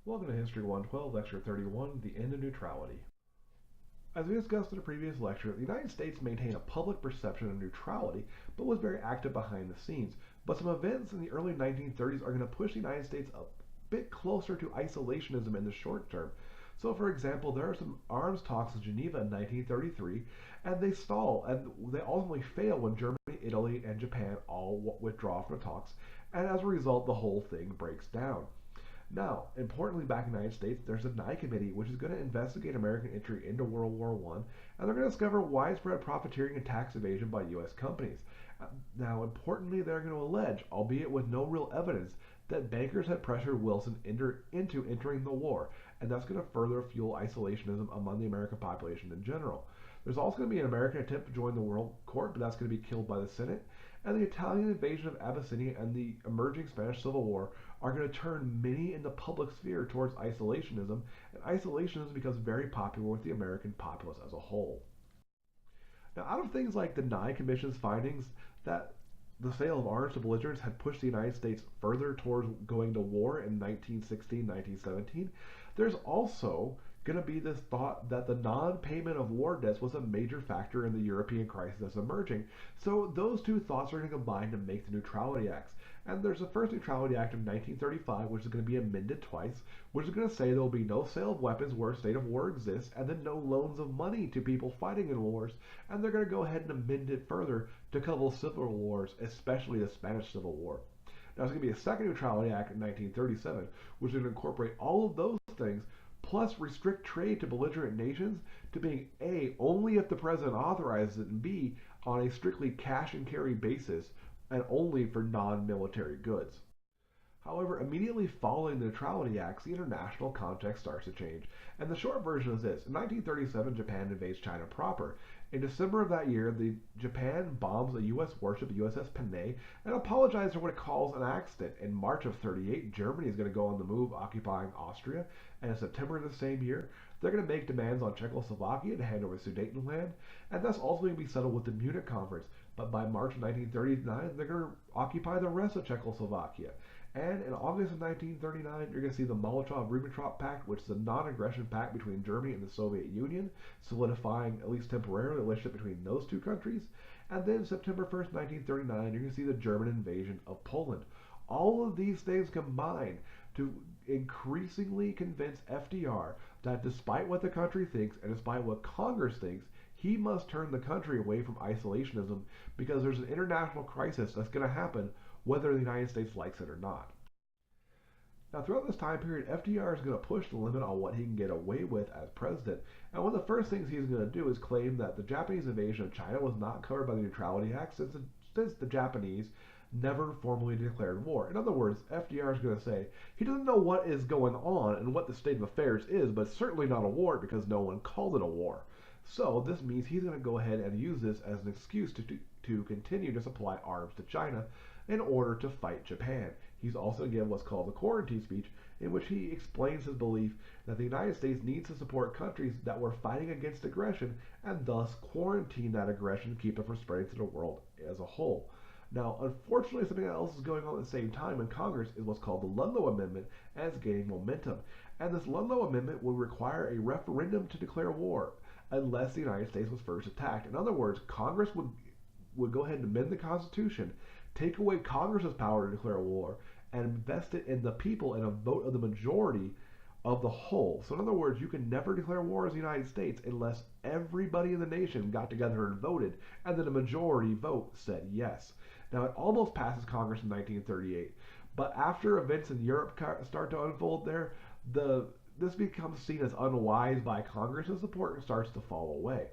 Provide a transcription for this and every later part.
Welcome to History 112, Lecture 31, The End of Neutrality. As we discussed in a previous lecture, the United States maintained a public perception of neutrality, but was very active behind the scenes. But some events in the early 1930s are going to push the United States a bit closer to isolationism in the short term. So, for example, there are some arms talks in Geneva in 1933, and they stall, and they ultimately fail when Germany, Italy, and Japan all withdraw from the talks, and as a result, the whole thing breaks down. Now, importantly, back in the United States, there's a Nye Committee which is going to investigate American entry into World War I, and they're going to discover widespread profiteering and tax evasion by U.S. companies. Now, importantly, they're going to allege, albeit with no real evidence, that bankers had pressured Wilson into entering the war, and that's going to further fuel isolationism among the American population in general. There's also going to be an American attempt to join the World Court, but that's going to be killed by the Senate. And the Italian invasion of Abyssinia and the emerging Spanish Civil War are going to turn many in the public sphere towards isolationism, and isolationism becomes very popular with the American populace as a whole. Now, out of things like the Nye Commission's findings that the sale of arms to belligerents had pushed the United States further towards going to war in 1916, 1917, there's also going to be this thought that the non-payment of war debts was a major factor in the European crisis that's emerging. So those two thoughts are going to combine to make the Neutrality Acts. And there's the first Neutrality Act of 1935, which is going to be amended twice, which is going to say there will be no sale of weapons where a state of war exists, and then no loans of money to people fighting in wars. And they're going to go ahead and amend it further to cover civil wars, especially the Spanish Civil War. Now, there's going to be a second Neutrality Act in 1937, which is going to incorporate all of those things, plus restrict trade to belligerent nations to being A, only if the president authorizes it, and B, on a strictly cash and carry basis, and only for non-military goods. However, immediately following the Neutrality Acts, the international context starts to change. And the short version is this. In 1937, Japan invades China proper. In December of that year, Japan bombs a U.S. warship, USS Panay, and apologizes for what it calls an accident. In March of 38, Germany is going to go on the move, occupying Austria. And in September of the same year, they're going to make demands on Czechoslovakia to hand over Sudetenland, and that's ultimately going to be settled with the Munich Conference. But by March 1939, they're going to occupy the rest of Czechoslovakia. And in August of 1939, you're going to see the Molotov-Ribbentrop Pact, which is a non-aggression pact between Germany and the Soviet Union, solidifying, at least temporarily, the relationship between those two countries. And then September 1st, 1939, you're going to see the German invasion of Poland. All of these things combine to increasingly convince FDR that despite what the country thinks and despite what Congress thinks, he must turn the country away from isolationism because there's an international crisis that's going to happen whether the United States likes it or not. Now, throughout this time period, FDR is going to push the limit on what he can get away with as president. And one of the first things he's going to do is claim that the Japanese invasion of China was not covered by the Neutrality Act since the Japanese never formally declared war. In other words, FDR is going to say he doesn't know what is going on and what the state of affairs is, but it's certainly not a war because no one called it a war. So this means he's going to go ahead and use this as an excuse to continue to supply arms to China in order to fight Japan. He's also given what's called the quarantine speech, in which he explains his belief that the United States needs to support countries that were fighting against aggression and thus quarantine that aggression to keep it from spreading to the world as a whole. Now, unfortunately, something else is going on at the same time in Congress is what's called the Ludlow Amendment, and it's gaining momentum. And this Ludlow Amendment would require a referendum to declare war unless the United States was first attacked. In other words, Congress would go ahead and amend the Constitution, take away Congress's power to declare war, and invest it in the people in a vote of the majority of the whole. So in other words, you can never declare war as the United States unless everybody in the nation got together and voted, and then a majority vote said yes. Now, it almost passes Congress in 1938, but after events in Europe start to unfold there, this becomes seen as unwise by Congress, and support starts to fall away.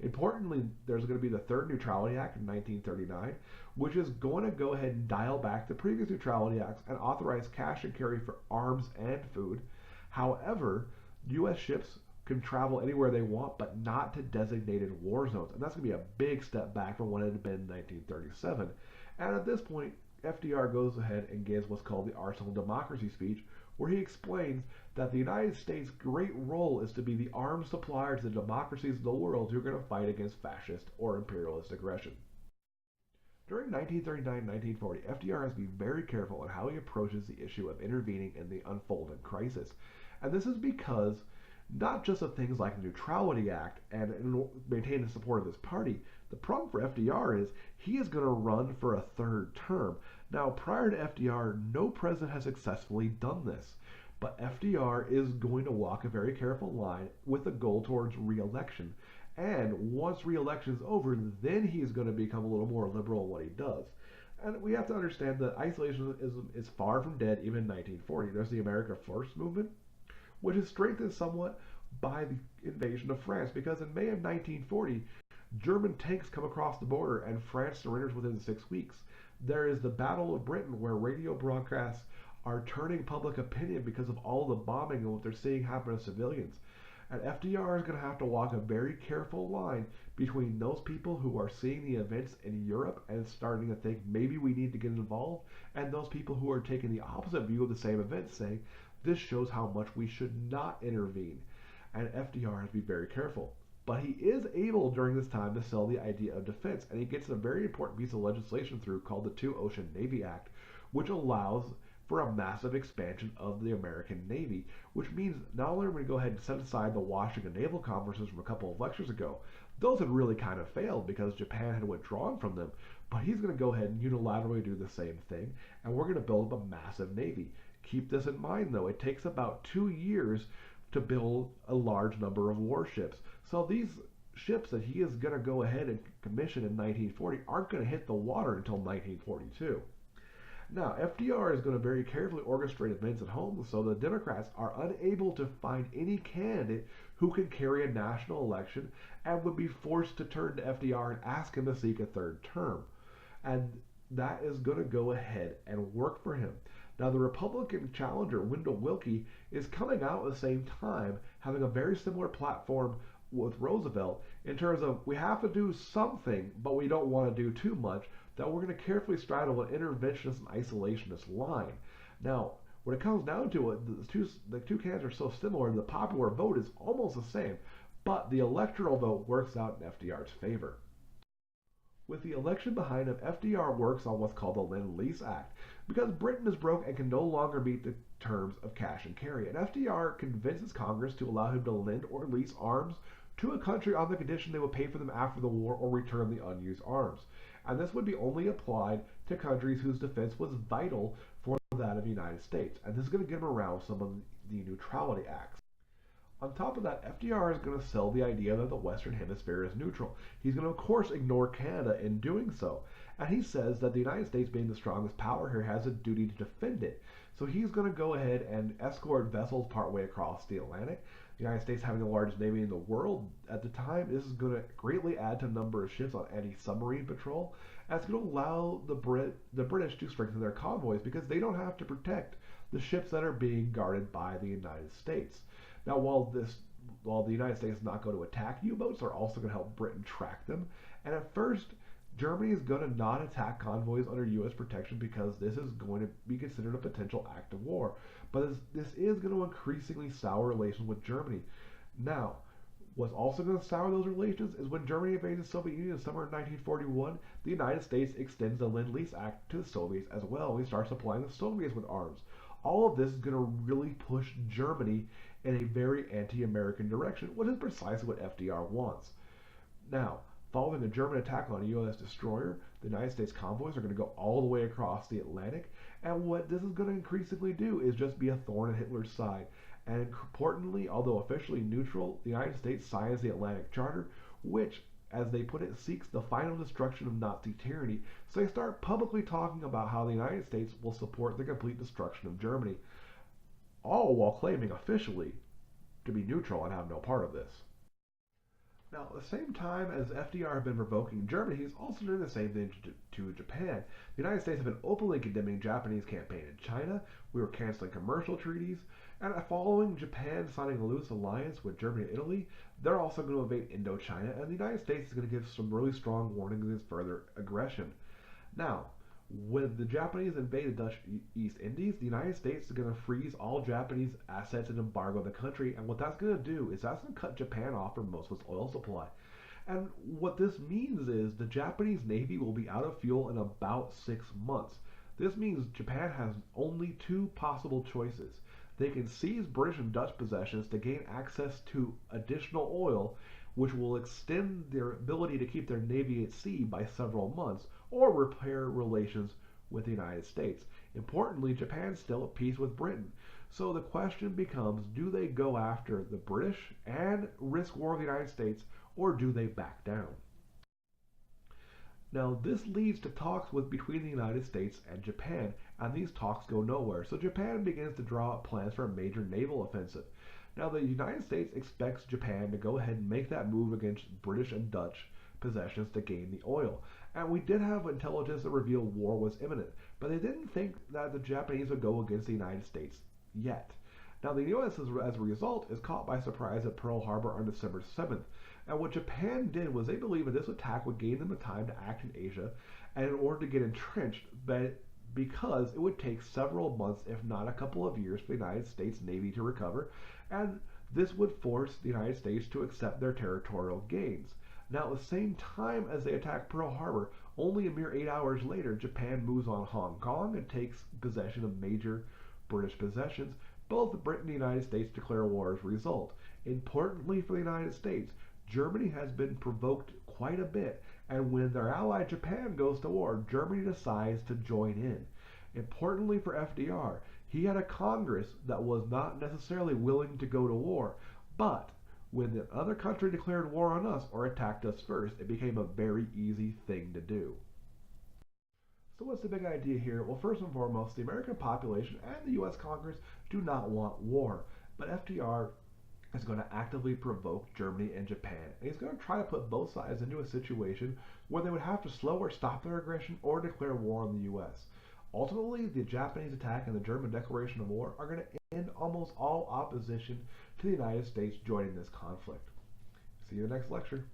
Importantly, there's going to be the Third Neutrality Act in 1939, which is going to go ahead and dial back the previous Neutrality Acts and authorize cash and carry for arms and food. However, U.S. ships can travel anywhere they want, but not to designated war zones. And that's going to be a big step back from what it had been in 1937. And at this point, FDR goes ahead and gives what's called the Arsenal of Democracy speech, where he explains that the United States' great role is to be the arms supplier to the democracies of the world who are going to fight against fascist or imperialist aggression. During 1939 and 1940, FDR has to be very careful in how he approaches the issue of intervening in the unfolding crisis. And this is because not just of things like the Neutrality Act and maintaining the support of his party. The problem for FDR is he is going to run for a third term. Now, prior to FDR, no president has successfully done this. But FDR is going to walk a very careful line with a goal towards re-election. And once re-election is over, then he's going to become a little more liberal in what he does. And we have to understand that isolationism is far from dead even in 1940. There's the America First movement, which is strengthened somewhat by the invasion of France, because in May of 1940, German tanks come across the border and France surrenders within 6 weeks. There is the Battle of Britain, where radio broadcasts are turning public opinion because of all the bombing and what they're seeing happen to civilians. And FDR is going to have to walk a very careful line between those people who are seeing the events in Europe and starting to think maybe we need to get involved, and those people who are taking the opposite view of the same event, saying this shows how much we should not intervene. And FDR has to be very careful. But he is able during this time to sell the idea of defense, and he gets a very important piece of legislation through called the Two Ocean Navy Act, which allows for a massive expansion of the American Navy, which means not only are we going to go ahead and set aside the Washington Naval Conferences from a couple of lectures ago, those had really kind of failed because Japan had withdrawn from them, but he's going to go ahead and unilaterally do the same thing, and we're going to build up a massive Navy. Keep this in mind, though, it takes about 2 years to build a large number of warships. So these ships that he is going to go ahead and commission in 1940 aren't going to hit the water until 1942. Now, FDR is going to very carefully orchestrate events at home so the Democrats are unable to find any candidate who can carry a national election and would be forced to turn to FDR and ask him to seek a third term. And that is going to go ahead and work for him. Now, the Republican challenger, Wendell Willkie, is coming out at the same time, having a very similar platform with Roosevelt in terms of we have to do something, but we don't want to do too much, that we're going to carefully straddle an interventionist and isolationist line. Now, when it comes down to it, the two candidates are so similar, the popular vote is almost the same, but the electoral vote works out in FDR's favor. With the election behind him, FDR works on what's called the Lend-Lease Act, because Britain is broke and can no longer meet the terms of cash and carry, and FDR convinces Congress to allow him to lend or lease arms to a country on the condition they would pay for them after the war or return the unused arms. And this would be only applied to countries whose defense was vital for that of the United States. And this is going to get him around some of the Neutrality Acts. On top of that, FDR is going to sell the idea that the Western Hemisphere is neutral. He's going to, of course, ignore Canada in doing so. And he says that the United States, being the strongest power here, has a duty to defend it. So he's going to go ahead and escort vessels partway across the Atlantic. The United States having the largest navy in the world at the time, this is going to greatly add to the number of ships on anti-submarine patrol. And it's going to allow the British to strengthen their convoys because they don't have to protect the ships that are being guarded by the United States. Now, while the United States is not going to attack U-boats, they're also going to help Britain track them. And at first, Germany is going to not attack convoys under U.S. protection because this is going to be considered a potential act of war. But this is going to increasingly sour relations with Germany. Now, what's also going to sour those relations is when Germany invades the Soviet Union in the summer of 1941, the United States extends the Lend-Lease Act to the Soviets as well. We start supplying the Soviets with arms. All of this is going to really push Germany in a very anti-American direction, which is precisely what FDR wants. Now, following a German attack on a U.S. destroyer, the United States convoys are going to go all the way across the Atlantic, and what this is going to increasingly do is just be a thorn in Hitler's side. And importantly, although officially neutral, the United States signs the Atlantic Charter, which, as they put it, seeks the final destruction of Nazi tyranny. So they start publicly talking about how the United States will support the complete destruction of Germany, all while claiming officially to be neutral and have no part of this. Now, at the same time as FDR had been provoking Germany, he's also doing the same thing to Japan. The United States have been openly condemning Japanese campaign in China. We were canceling commercial treaties. And following Japan signing a loose alliance with Germany and Italy, they're also going to invade Indochina, and the United States is going to give some really strong warnings against further aggression. Now, when the Japanese invaded Dutch East Indies, the United States is going to freeze all Japanese assets and embargo the country, and what that's going to do is that's going to cut Japan off from most of its oil supply. And what this means is the Japanese Navy will be out of fuel in about 6 months. This means Japan has only two possible choices. They can seize British and Dutch possessions to gain access to additional oil, which will extend their ability to keep their navy at sea by several months, or repair relations with the United States. Importantly, Japan's still at peace with Britain. So the question becomes, do they go after the British and risk war with the United States, or do they back down? Now, this leads to talks between the United States and Japan, and these talks go nowhere. So Japan begins to draw up plans for a major naval offensive. Now, the United States expects Japan to go ahead and make that move against British and Dutch possessions to gain the oil. And we did have intelligence that revealed war was imminent, but they didn't think that the Japanese would go against the United States yet. Now, the U.S., as a result, is caught by surprise at Pearl Harbor on December 7th. And what Japan did was they believed that this attack would gain them the time to act in Asia, and in order to get entrenched, but because it would take several months, if not a couple of years, for the United States Navy to recover, and this would force the United States to accept their territorial gains. Now, at the same time as they attack Pearl Harbor, only a mere 8 hours later, Japan moves on Hong Kong and takes possession of major British possessions. Both Britain and the United States declare war as a result. Importantly for the United States, Germany has been provoked quite a bit, and when their ally Japan goes to war, Germany decides to join in. Importantly for FDR, he had a Congress that was not necessarily willing to go to war, but when the other country declared war on us or attacked us first, it became a very easy thing to do. So what's the big idea here? Well, first and foremost, the American population and the U.S. Congress do not want war, but FDR is going to actively provoke Germany and Japan. And he's going to try to put both sides into a situation where they would have to slow or stop their aggression or declare war on the U.S. Ultimately, the Japanese attack and the German declaration of war are going to end almost all opposition to the United States joining this conflict. See you in the next lecture.